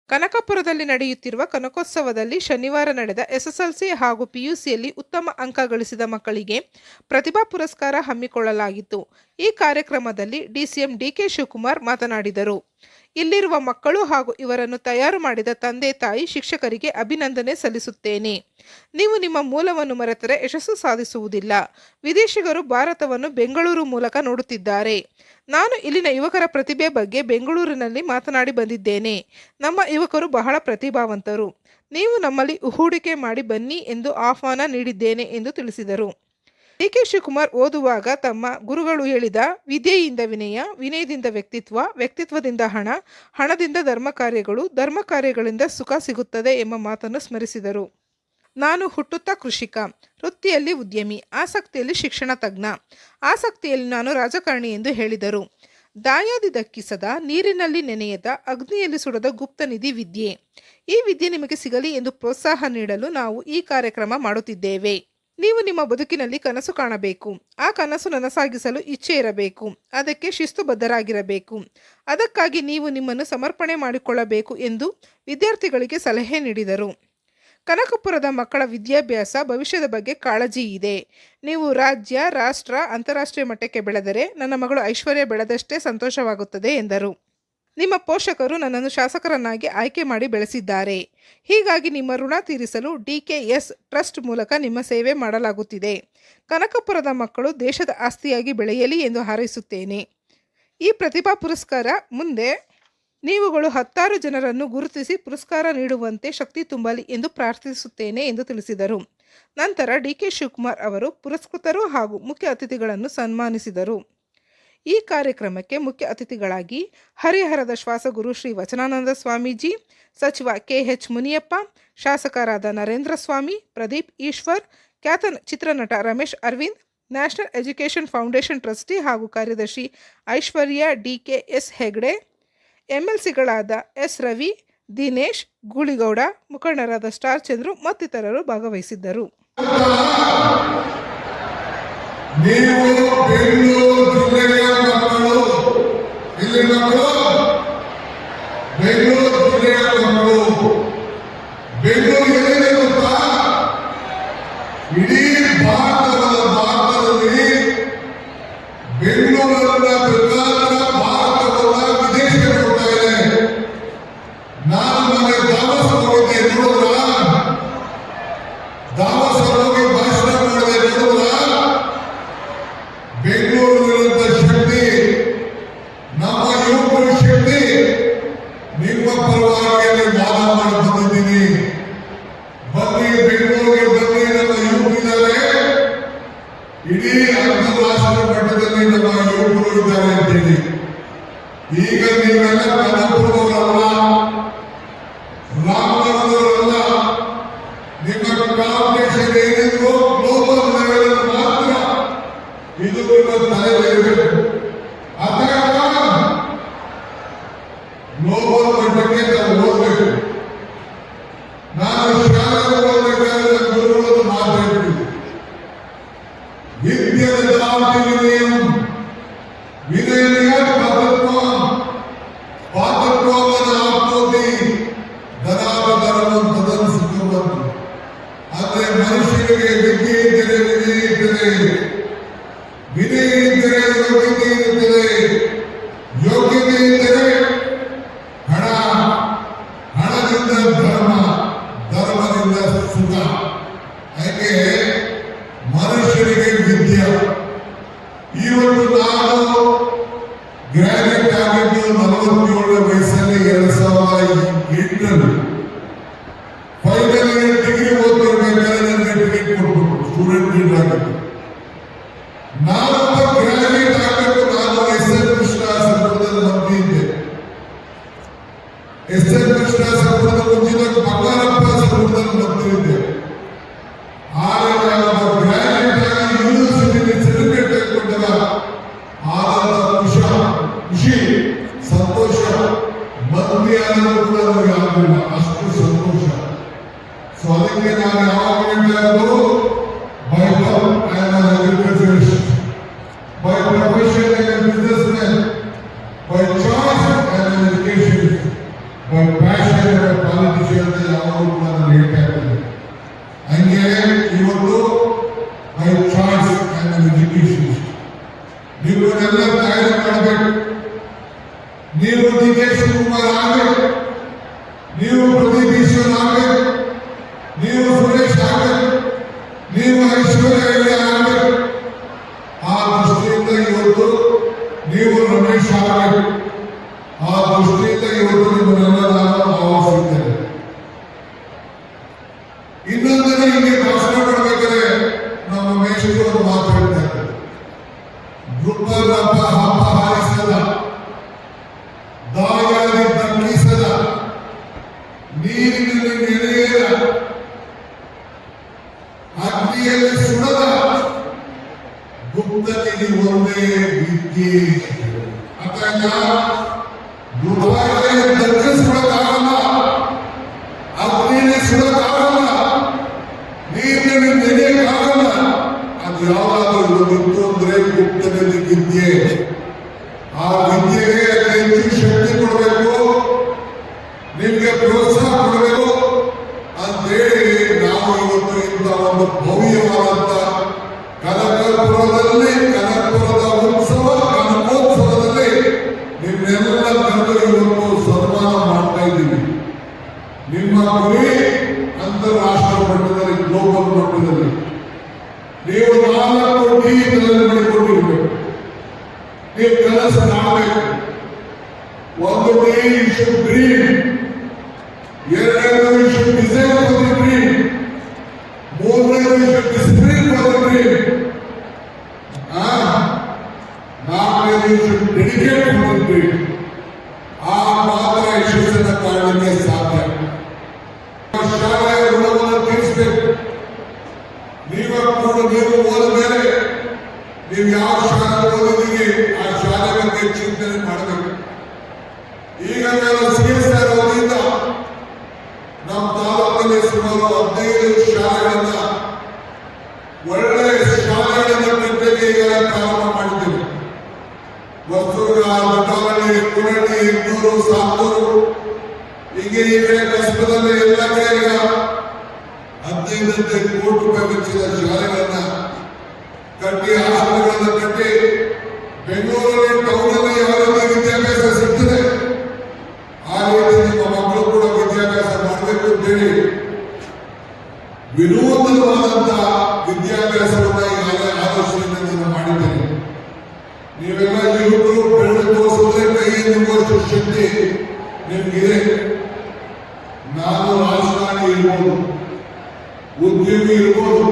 ಕನಕಪುರದಲ್ಲಿ ನಡೆಯುತ್ತಿರುವ ಕನಕೋತ್ಸವದಲ್ಲಿ ಶನಿವಾರ ನಡೆದ ಎಸ್ಎಸ್ಎಲ್ಸಿ ಹಾಗೂ ಪಿಯುಸಿಯಲ್ಲಿ ಉತ್ತಮ ಅಂಕ ಗಳಿಸಿದ ಮಕ್ಕಳಿಗೆ ಪ್ರತಿಭಾ ಪುರಸ್ಕಾರ ಹಮ್ಮಿಕೊಳ್ಳಲಾಗಿತ್ತು. ಈ ಕಾರ್ಯಕ್ರಮದಲ್ಲಿ ಡಿಸಿಎಂ ಡಿಕೆ ಶಿವಕುಮಾರ್ ಮಾತನಾಡಿದರು. ಇಲ್ಲಿರುವ ಮಕ್ಕಳು ಹಾಗೂ ಇವರನ್ನು ತಯಾರು ಮಾಡಿದ ತಂದೆ ತಾಯಿ ಶಿಕ್ಷಕರಿಗೆ ಅಭಿನಂದನೆ ಸಲ್ಲಿಸುತ್ತೇನೆ. ನೀವು ನಿಮ್ಮ ಮೂಲವನ್ನು ಮರೆತರೆ ಯಶಸ್ಸು ಸಾಧಿಸುವುದಿಲ್ಲ. ವಿದೇಶಿಗರು ಭಾರತವನ್ನು ಬೆಂಗಳೂರು ಮೂಲಕ ನೋಡುತ್ತಿದ್ದಾರೆ. ನಾನು ಇಲ್ಲಿನ ಯುವಕರ ಪ್ರತಿಭೆ ಬಗ್ಗೆ ಬೆಂಗಳೂರಿನಲ್ಲಿ ಮಾತನಾಡಿ ಬಂದಿದ್ದೇನೆ. ನಮ್ಮ ಯುವಕರು ಬಹಳ ಪ್ರತಿಭಾವಂತರು. ನೀವು ನಮ್ಮಲ್ಲಿ ಹೂಡಿಕೆ ಮಾಡಿ ಬನ್ನಿ ಎಂದು ಆಹ್ವಾನ ನೀಡಿದ್ದೇನೆ ಎಂದು ತಿಳಿಸಿದರು. ಡಿಕೆ ಶಿವಕುಮಾರ್ ಓದುವಾಗ ತಮ್ಮ ಗುರುಗಳು ಹೇಳಿದ ವಿದ್ಯೆಯಿಂದ ವಿನಯ, ವಿನಯದಿಂದ ವ್ಯಕ್ತಿತ್ವ, ವ್ಯಕ್ತಿತ್ವದಿಂದ ಹಣ, ಹಣದಿಂದ ಧರ್ಮ ಕಾರ್ಯಗಳು, ಧರ್ಮ ಕಾರ್ಯಗಳಿಂದ ಸುಖ ಸಿಗುತ್ತದೆ ಎಂಬ ಮಾತನ್ನು ಸ್ಮರಿಸಿದರು. ನಾನು ಹುಟ್ಟುತ್ತಾ ಕೃಷಿಕ, ವೃತ್ತಿಯಲ್ಲಿ ಉದ್ಯಮಿ, ಆಸಕ್ತಿಯಲ್ಲಿ ಶಿಕ್ಷಣ ತಜ್ಞ, ಆಸಕ್ತಿಯಲ್ಲಿ ನಾನು ರಾಜಕಾರಣಿ ಎಂದು ಹೇಳಿದರು. ದಾಯಾದಿ ದಕ್ಕಿಸದ, ನೀರಿನಲ್ಲಿ ನೆನೆಯದ, ಅಗ್ನಿಯಲ್ಲಿ ಸುಡದ ಗುಪ್ತ ನಿಧಿ ವಿದ್ಯೆ. ಈ ವಿದ್ಯೆ ನಿಮಗೆ ಸಿಗಲಿ ಎಂದು ಪ್ರೋತ್ಸಾಹ ನೀಡಲು ನಾವು ಈ ಕಾರ್ಯಕ್ರಮ ಮಾಡುತ್ತಿದ್ದೇವೆ. ನೀವು ನಿಮ್ಮ ಬದುಕಿನಲ್ಲಿ ಕನಸು ಕಾಣಬೇಕು. ಆ ಕನಸು ನನಸಾಗಿಸಲು ಇಚ್ಛೆ ಇರಬೇಕು. ಅದಕ್ಕೆ ಶಿಸ್ತುಬದ್ಧರಾಗಿರಬೇಕು. ಅದಕ್ಕಾಗಿ ನೀವು ನಿಮ್ಮನ್ನು ಸಮರ್ಪಣೆ ಮಾಡಿಕೊಳ್ಳಬೇಕು ಎಂದು ವಿದ್ಯಾರ್ಥಿಗಳಿಗೆ ಸಲಹೆ ನೀಡಿದರು. ಕನಕಪುರದ ಮಕ್ಕಳ ವಿದ್ಯಾಭ್ಯಾಸ, ಭವಿಷ್ಯದ ಬಗ್ಗೆ ಕಾಳಜಿ ಇದೆ. ನೀವು ರಾಜ್ಯ, ರಾಷ್ಟ್ರ, ಅಂತಾರಾಷ್ಟ್ರೀಯ ಮಟ್ಟಕ್ಕೆ ಬೆಳೆದರೆ ನನ್ನ ಮಗಳು ಐಶ್ವರ್ಯ ಬೆಳೆದಷ್ಟೇ ಸಂತೋಷವಾಗುತ್ತದೆ ಎಂದರು. ನಿಮ್ಮ ಪೋಷಕರು ನನ್ನನ್ನು ಶಾಸಕರನ್ನಾಗಿ ಆಯ್ಕೆ ಮಾಡಿ ಬೆಳೆಸಿದ್ದಾರೆ. ಹೀಗಾಗಿ ನಿಮ್ಮ ಋಣ ತೀರಿಸಲು ಡಿಕೆಎಸ್ ಟ್ರಸ್ಟ್ ಮೂಲಕ ನಿಮ್ಮ ಸೇವೆ ಮಾಡಲಾಗುತ್ತಿದೆ. ಕನಕಪುರದ ಮಕ್ಕಳು ದೇಶದ ಆಸ್ತಿಯಾಗಿ ಬೆಳೆಯಲಿ ಎಂದು ಹಾರೈಸುತ್ತೇನೆ. ಈ ಪ್ರತಿಭಾ ಪುರಸ್ಕಾರ ಮುಂದೆ ನೀವುಗಳು 10 ಜನರನ್ನು ಗುರುತಿಸಿ ಪುರಸ್ಕಾರ ನೀಡುವಂತೆ ಶಕ್ತಿ ತುಂಬಲಿ ಎಂದು ಪ್ರಾರ್ಥಿಸುತ್ತೇನೆ ಎಂದು ತಿಳಿಸಿದರು. ನಂತರ ಡಿಕೆ ಶಿವಕುಮಾರ್ ಅವರು ಪುರಸ್ಕೃತರು ಹಾಗೂ ಮುಖ್ಯ ಅತಿಥಿಗಳನ್ನು ಸನ್ಮಾನಿಸಿದರು. ಈ ಕಾರ್ಯಕ್ರಮಕ್ಕೆ ಮುಖ್ಯ ಅತಿಥಿಗಳಾಗಿ ಹರಿಹರದ ಶ್ವಾಸಗುರು ಶ್ರೀ ವಚನಾನಂದ ಸ್ವಾಮೀಜಿ, ಸಚಿವ ಕೆಎಚ್ ಮುನಿಯಪ್ಪ, ಶಾಸಕರಾದ ನರೇಂದ್ರ ಸ್ವಾಮಿ, ಪ್ರದೀಪ್ ಈಶ್ವರ್, ಖ್ಯಾತ ಚಿತ್ರನಟ Ramesh Aravind, national education foundation trustee ಹಾಗೂ ಕಾರ್ಯದರ್ಶಿ ಐಶ್ವರ್ಯ ಡಿಕೆಎಸ್ ಹೆಗ್ಡೆ, ಎಂಎಲ್ಸಿಗಳಾದ ಎಸ್ ರವಿ, ದಿನೇಶ್ ಗೂಳಿಗೌಡ, ಮುಖಂಡರಾದ ಸ್ಟಾರ್ ಚಂದ್ರು ಮತ್ತಿತರರು ಭಾಗವಹಿಸಿದ್ದರು. ಇಡೀ ಭಾರತದಲ್ಲಿ ಬೆಂಗಳೂರಿನ ಭಾರತವನ್ನ ವಿದೇಶಕ್ಕೆ ಹೋಗ್ತಾ ಇದೆ. ನಾನು ನನಗೆ ದಾವಸ್ ಹೋಗಿದ್ದೆ ನೋಡಿದ್ರ, ದಾವಸ್ ಹೋಗಿ ಭಾಷಣ ಮಾಡಿದೆ ನೋಡಿದ್ರ, ಬೆಂಗಳೂರಿನ ಶಕ್ತಿ, ನಮ್ಮ ಯುವಕರ ಶಕ್ತಿ ನಿಮ್ಮ ಪರವಾಗಿ ವಾದ ಮಾಡಿ ಬಂದಿದ್ದೀನಿ. ಬನ್ನಿ ಬೆಂಗಳೂರಿಗೆ ಬನ್ನಿ, ನಮ್ಮ ಯುವಕರಿದ್ದಾರೆ, ಇಡೀ ಅಂತಾರಾಷ್ಟ್ರೀಯ ಮಟ್ಟದಲ್ಲಿ ನಮ್ಮ ಯುವಕರು ಇದ್ದಾರೆ ಅಂತೇಳಿ. ಈಗ ನೀವೆಲ್ಲ ಕನಕಪುರದವರಲ್ಲ, ರಾಮನಗರದವರಲ್ಲ. ನಿಮ್ಮ ಕಾಂಪಿಟೇಷನ್ ಏನಿದ್ರು ಗ್ಲೋಬಲ್ ಲೆವೆಲ್ ಮಾತ್ರ ಇದು ನಿಮ್ಮ ತಲೆಯಲ್ಲಿರಬೇಕು. ಅಥವಾ ಗ್ಲೋಬಲ್ ಮಟ್ಟಕ್ಕೆ ನಾವು ಹೋಗ್ಬೇಕು. ನಾನು ಶಾಲೆಗೆ ಹೋಗ್ಬೇಕಾದ್ರೆ ಗುರುಗಳು ಮಾತಾಡ್ತೀವಿ. ವಿದ್ಯೆಯ ವಿನಯ ಪಾತತ್ವವನ್ನು ಆಪ್ನೋತಿ ಧನಾವಧರವನ್ನು ತದನುಸುತ್ತುವಂತು. ಆದರೆ ಮನುಷ್ಯನಿಗೆ ವಿದ್ಯೆ ಇದ್ದರೆ ವಿನಯ ಇರ್ತದೆ, ವಿನಯ ಇದ್ದರೆ ಯೋಗ್ಯತೆ ಇರುತ್ತದೆ, ಯೋಗ್ಯತೆ ಇದ್ದರೆ ಹಣ, ಹಣದಿಂದ ಧರ್ಮ, ಧರ್ಮದಿಂದ ಸುಖ. ಹಾಗೆ ಮನುಷ್ಯನಿಗೆ ವಿದ್ಯೆ. ಇವತ್ತು ನಾನು ಗ್ರಾಜುಯೇಟ್ ಆಗಿದ್ದು 47 ವಯಸ್ಸಲ್ಲಿ 2008ರಲ್ಲಿ ಫೈನಲ್ ಇಯರ್ ಡಿಗ್ರಿ ಓದ್ತಿರ್ಬೇಕಾದ್ರೆ ನನಗೆ ಟಿಕೆಟ್ ಕೊಟ್ಬಿಟ್ಟು ಸ್ಟೂಡೆಂಟ್ ಲೀಡರ್ ಆಗಿದ್ದು. ನಾನೊಬ್ಬ ಗ್ರಾಜುಯೇಟ್ ಆಗಬೇಕು. ನಾನು ಎಸ್ ಎನ್ ಕೃಷ್ಣ ಸಂಪುಟದಲ್ಲಿ ಮಂತ್ರಿ ಇದ್ದೆ. ಎಸ್ ಎನ್ ಕೃಷ್ಣ ಸಂಪುಟದ ಮುಂಚಿನ ಬಂಗಾರಪ್ಪ ಸಂಪುಟದಲ್ಲಿ ಮಂತ್ರಿ ಇದ್ದೆ. ಆದರೆ ನಾನು ಗ್ರಾಜುಯೇಟ್ ಆಗಿ ಯೂನಿವರ್ಸಿಟಿ ಸರ್ಟಿಫಿಕೇಟ್ ತೆಗೆದುಕೊಂಡಾಗ ಖುಷಿ, ಸಂತೋಷ, ಮಂತ್ರಿ ಆದರೂ ಕೂಡ ನನಗೆ ಆಗಲಿಲ್ಲ, ಅಷ್ಟು ಸಂತೋಷ. ಸೊ ಅದಕ್ಕೆ ನಾನು ಯಾವಾಗ ಹೇಳಿದ್ರು, by love I am an agriculturist, by profession I am business man, by choice I am an education, by passion politician ಯಾವಾಗಲೂ ಕೂಡ ನಾನು ಹೇಳ್ತಾ ಇದ್ದೇನೆ. ಹಂಗೆ ಇವತ್ತು ಮೈ ಚಾಯ್ಸ್ ಆ್ಯಂಡ್ ಎಜುಕೇಶನ್ ನೀವುಗಳೆಲ್ಲ ತಯಾರಿ ಮಾಡಬೇಕು. ನೀವು ಡಿ ಕೆ ಶಿವಕುಮಾರ್ ಆಗಬೇಕು, ನೀವು ಪ್ರದೀಪ್ ಈಶ್ವರ್ ಆಗಬೇಕು, ನೀವು ಸುರೇಶ್ ಆಗಬೇಕು, ನೀವು ಐಶ್ವರ್ಯ ಆಗಬೇಕು. ಆ ದೃಷ್ಟಿಯಿಂದ ಇವತ್ತು ನೀವು ರಮೇಶ್ ಆಗಬೇಕು. ಆ ದೃಷ್ಟಿಯಿಂದ ಇವತ್ತು ನಿಮ್ಮನ್ನೆಲ್ಲ ನಾನು ಆಹ್ವಾನಿಸಿದ್ದೇನೆ. ಇನ್ನೊಂದನೇ ಇಲ್ಲಿ ಭಾಷಣ ಮಾಡಬೇಕಾದ್ರೆ ನಮ್ಮ ಮೇಷರು ಮಾತಾಡ್ತಾರೆ, ಧ್ರುಪದಪ್ಪ ಹಬ್ಬ ಹಾರಿಸದ, ದಾಯಾದಿ ತಗ್ಗಿಸದ, ನೀರಿನಲ್ಲಿ ನೆನೆಯದ, ಅಗ್ನಿಯಲ್ಲಿ ಸುಡದ, ಗುಪ್ತನಿಗೆ ಒಂದೇ ವಿದ್ಯೆ. ಅಂತ ದುಬಾರಿಯಲ್ಲಿ ತಗ್ಗಿಸ್ಕೊಳಕ್ಕಾಗಲ್ಲ, ಅಗ್ನಿಯಲ್ಲಿ ಸುಡಕ್ಕಾಗಲ್ಲ, ನೀರಿನಲ್ಲಿ ನೆನೆಯಕ್ಕಾಗಲ್ಲ. ಅದು ಯಾವಾಗಲೂ ಇತ್ತು ಅಂದ್ರೆ ಗುಪ್ತನಲ್ಲಿ ವಿದ್ಯೆ. ಆ ವಿದ್ಯೆಗೆ ಹೆಚ್ಚು ಶಕ್ತಿ ಕೊಡಬೇಕು, ನಿಮ್ಗೆ ಪ್ರೋತ್ಸಾಹ ಕೊಡಬೇಕು ಅಂತೇಳಿ ನಾವು ಇವತ್ತು ಇಂಥ ಒಂದು ಭವ್ಯವಾದಂತ ಕನಕಪುರದ ಉತ್ಸವ ಕನಕೋತ್ಸವದಲ್ಲಿ ನಿಮ್ಮೆಲ್ಲ ಕರೆದು ಇವತ್ತು ಸನ್ಮಾನ ಮಾಡ್ತಾ ಇದ್ದೀವಿ. ನಿಮ್ಮ ಗುರಿ ಅಂತಾರಾಷ್ಟ್ರೀಯ ಮಟ್ಟದಲ್ಲಿ, ಗ್ಲೋಬಲ್ ಮಟ್ಟದಲ್ಲಿ ನೀವು 4 ಡಿಗಳಲ್ಲಿ ಮಾಡಿಕೊಂಡಿರ್ಬೇಕು. ನೀವು ಕನಸು ಕಾಣಬೇಕು. ಒಂದು ಡಿ ಯು ಶುಡ್ ಡ್ರೀಮ್, ಎರಡನೇದು you should design for the dream, ಮೂರನೇದು you should discipline for the dream, ನಾಲ್ಕನೇದು you should dedicate for the dream. ಆ ಮಾತ್ರ ಯಶಸ್ಸನ್ನು ಕಾಣಲಿಕ್ಕೆ ಸಾಧ್ಯ. ಶಾಲೆಯ ಋಣವನ್ನು ತೀರಿಸಬೇಕು. ನೀವು ಓದ ಮೇಲೆ ನೀವು ಯಾವ ಶಾಲೆ ಓದಿದ್ದೀರಿ ಆ ಶಾಲೆ ಬಗ್ಗೆ ಚಿಂತನೆ ಮಾಡಬೇಕು. ಈಗ ನಾನು CSR ವತಿಯಿಂದ ನಮ್ಮ ತಾಲೂಕಲ್ಲಿ ಸುಮಾರು 15 ಶಾಲೆಗಳನ್ನ, ಒಳ್ಳೆ ಶಾಲೆಗಳನ್ನ ಕಟ್ಟಕ್ಕೆ ಈಗ ಪ್ರಾರಂಭ ಮಾಡಿದ್ದೇವೆ. ವರ್ತೂರು, ಬಟಾವಳ್ಳಿ, ಕುರಳ್ಳಿ, ಇನ್ನೂರು, ಸಾತೂರು, ಹೀಗೆ ಈ ಕಡೆ ಕಸ್ಬದಲ್ಲಿ ಎಲ್ಲ ಕಡೆ ಈಗ 15 ಕೋಟಿ ರೂಪಾಯಿ ವೆಚ್ಚದ ಶಾಲೆಗಳನ್ನ ಕಟ್ಟಿ, ಹಾಸ್ಟೆಲ್ಗಳನ್ನ ಕಟ್ಟಿ, ಬೆಂಗಳೂರಲ್ಲಿ ಟೌನಲ್ಲಿ ಯಾವ ರೀತಿ ವಿದ್ಯಾಭ್ಯಾಸ ಸಿಗ್ತದೆ ಆ ರೀತಿ ನಿಮ್ಮ ಮಕ್ಕಳು ಕೂಡ ವಿದ್ಯಾಭ್ಯಾಸ ಮಾಡಬೇಕು ಅಂತೇಳಿ ವಿನೂತನವಾದಂತ ವಿದ್ಯಾಭ್ಯಾಸವನ್ನ ಈಗಾಗಲೇ ಆದರ್ಶದಿಂದ ಮಾಡಿದ್ದೇನೆ. ನೀವೆಲ್ಲ ಯುವಕರು ಬೆಳೆದು ತೋರಿಸಿದ್ರೆ ಕೈಗೆ ನಿಲ್ಲುವಷ್ಟು ಶಕ್ತಿ ನಿಮ್ಗಿದೆ. ನಾನು ರಾಜಕಾರಣಿ ಇರ್ಬೋದು, ಉದ್ಯಮಿ ಇರ್ಬೋದು,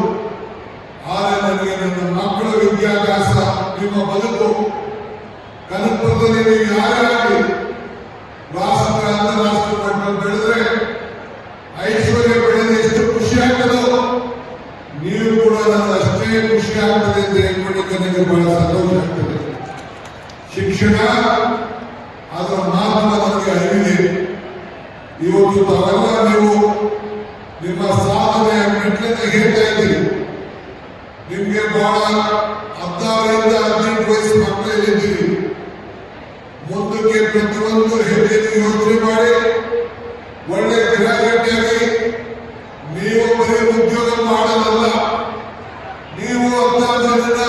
ಆದರೆ ನನಗೆ ನನ್ನ ಮಕ್ಕಳ ವಿದ್ಯಾಭ್ಯಾಸ, ನಿಮ್ಮ ಬದುಕು, ಕನಕಪುರದಲ್ಲಿ ನೀವು ಯಾರೇ ಆಗಲಿ ರಾಷ್ಟ್ರ ಅಂತಾರಾಷ್ಟ್ರೀಯ ಮಟ್ಟದಲ್ಲಿ ಬೆಳೆದ್ರೆ ಐಶ್ವರ್ಯ ಬೆಳೆದ್ರೆ ಎಷ್ಟು ಖುಷಿ ಆಗ್ತದೋ ನೀವು ಕೂಡ ನನ್ನ ಅಷ್ಟೇ ಖುಷಿ ಆಗ್ತದೆ ಅಂತ ಹೇಳ್ಕೊಳ್ಳಿಕ್ಕೆ ನನಗೆ ಬಹಳ ಸಂತೋಷ ಆಗ್ತದೆ. ಶಿಕ್ಷಣ ಅದರ ಮಹತ್ವ ನನಗೆ ಅರಿವಿದೆ. ಇವತ್ತು ತಾವೆಲ್ಲ ನೀವು ನಿಮ್ಮ ಸಾಧನೆಯ ಮೆಟ್ಲನ್ನು ಹೇಳ್ತಾ ಇದ್ದೀರಿ. ನಿಮ್ಗೆ ಬಹಳ 16 ರಿಂದ 18 ವಯಸ್ಸು ಮಕ್ಕಳಲ್ಲಿದ್ದೀರಿ. ಮುಂದಕ್ಕೆ ಪ್ರತಿಯೊಂದು ಹೆಜ್ಜೆ ಯೋಚನೆ ಮಾಡಿ ಒಳ್ಳೆ ಗ್ರಾಜುಯೇಟ್ ನೀವು ಬರೀ ಉದ್ಯೋಗ ಮಾಡೋದಲ್ಲ, ನೀವು 16 ಜನ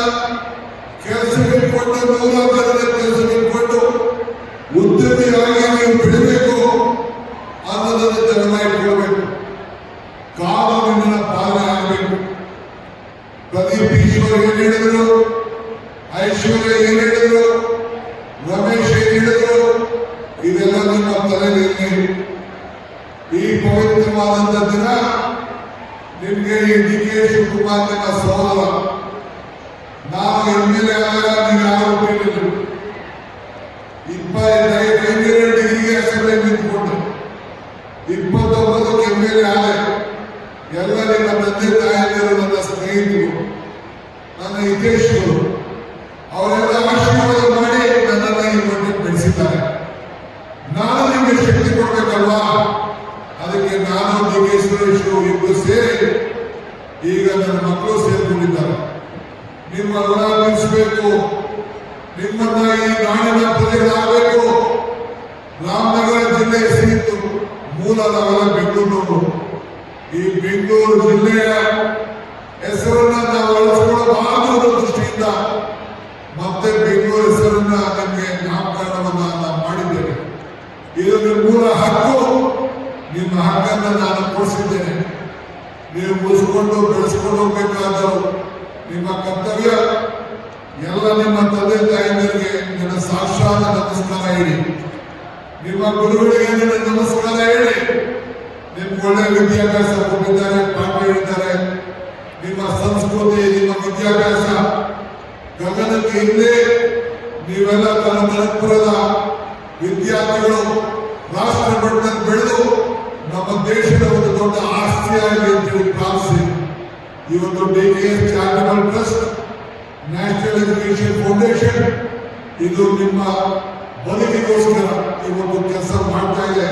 ಕೆಲಸ ಇಟ್ಕೊಂಡು 100 ಜನ ಕೆಲಸ ಇಟ್ಕೊಂಡು ಉದ್ಯಮಿಯಾಗಿ ನೀವು ಬೆಳಿಬೇಕು ಅನ್ನೋದನ್ನು ಜನ ಇಟ್ಕೊಳ್ಬೇಕು. ಕಾನೂನಿನ ಪಾಲನೆ ಆಗಬೇಕು. ಪ್ರದೀಪ್ ಈಶ್ವರ್ ಏನ್ ಹೇಳಿದ್ರು, ಐಶ್ವರ್ಯ ಏನ್ ಹೇಳಿದ್ರು, ರಮೇಶ್ ಏನ್ ಹೇಳಿದ್ರು, ಇದೆಲ್ಲ ನಿಮ್ಮ ತಲೆಯಲ್ಲಿ. ಈ ಪವಿತ್ರವಾದಂತ ದಿನ ನಿಮ್ಗೆ ಈ ಡಿ ಕೆ ಶಿವಕುಮಾರ್ ನಿಮ್ಮ ಸಹೋದರ. ನಾನು MLA ಆದಾಗ ನೀವು ಯಾರು ಕೇಳಿದ್ರು 25 ಡಿಗ್ರಿಗೆ ಅಸೆಂಬ್ಲಿ ನಿಂತ್ಕೊಂಡು 29ಕ್ಕೆ MLA ಆದ. ಎಲ್ಲ ನಿಮ್ಮ ತಂದೆ ತಾಯಿಯರು, ನನ್ನ ಸ್ನೇಹಿತರು, ನನ್ನ ಹಿತೇಶರು, ಅವರೆಲ್ಲ ಆಶೀರ್ವಾದ ಮಾಡಿ ನನ್ನನ್ನು ಈ ಮಟ್ಟಿಗೆ ಬೆಳೆಸಿದ್ದಾರೆ. ನಾನು ನಿಮಗೆ ಶಕ್ತಿ ಕೊಡ್ಬೇಕಲ್ವಾ? ಅದಕ್ಕೆ ನಾನು ಡಿ ಕೆ ಸುರೇಶ್ ಇಬ್ಬರು ಸೇರಿ ಈಗ ನನ್ನ ಮಕ್ಕಳು ಸೇರ್ಕೊಂಡಿದ್ದಾರೆ. ನಿಮ್ಮ ಋಣ ತೀರಿಸಬೇಕು, ನಿಮ್ಮನ್ನ ಈ ನಾಡಿನ ಪ್ರಜೆಗಳಾಗಬೇಕು. ರಾಮನಗರ ಜಿಲ್ಲೆ ಸೀತು 3 ಮೂಲ ನಾವೆಲ್ಲ ಬೆಂಗಳೂರು. ಈ ಬೆಂಗಳೂರು ಜಿಲ್ಲೆಯ ಹೆಸರನ್ನ ನಾವು ಅಳಿಸ್ಕೊಳ್ಳಬಾರದು ಅನ್ನೋ ದೃಷ್ಟಿಯಿಂದ ಮತ್ತೆ ಬೆಂಗಳೂರು ಹೆಸರನ್ನ ನಮಗೆ ನಾಮಕರಣವನ್ನ ನಾವು ಮಾಡಿದ್ದೇವೆ. ಇದು ನಿಮ್ಮ ಮೂಲ ಹಕ್ಕು. ನಿಮ್ಮ ಹಕ್ಕನ್ನು ನಾನು ಕೊಡಿಸಿದ್ದೇನೆ. ನೀವು ಉಳಿಸ್ಕೊಂಡು ಬೆಳೆಸ್ಕೊಂಡು ಹೋಗ್ಬೇಕಾದವರು ನಿಮ್ಮ ಕರ್ತವ್ಯ. ಎಲ್ಲ ನಿಮ್ಮ ತಂದೆ ತಾಯಿಯರಿಗೆ ನನ್ನ ಸಾಕ್ಷಾತ್ ನಮಸ್ಕಾರ ಹೇಳಿ, ನಿಮ್ಮ ಗುರುಗಳಿಗೆ ನನ್ನ ನಮಸ್ಕಾರ ಹೇಳಿ. ನಿಮ್ಗೆ ಒಳ್ಳೆ ವಿದ್ಯಾಭ್ಯಾಸ ಕೊಟ್ಟಿದ್ದಾರೆ, ಪಾಠ ಹೇಳಿದ್ದಾರೆ. ನಿಮ್ಮ ಸಂಸ್ಕೃತಿ, ನಿಮ್ಮ ವಿದ್ಯಾಭ್ಯಾಸ ಗಗನಕ್ಕೆ ಹಿಂದೆ ನೀವೆಲ್ಲ ತನಪುರದ ವಿದ್ಯಾರ್ಥಿಗಳು ರಾಷ್ಟ್ರ ಮಟ್ಟದಲ್ಲಿ ಬೆಳೆದು ನಮ್ಮ ದೇಶದ ಒಂದು ದೊಡ್ಡ ಆಸ್ತಿಯಾಗಿ ಅಂತೇಳಿ ಪ್ರಾರ್ಥಿಸಿ ಇವತ್ತು DKS charitable trust, national education foundation ಇದು ನಿಮ್ಮ ಬದುಕಿಗೋಸ್ಕರ ಇವತ್ತು ಕೆಲಸ ಮಾಡ್ತಾ ಇದೆ.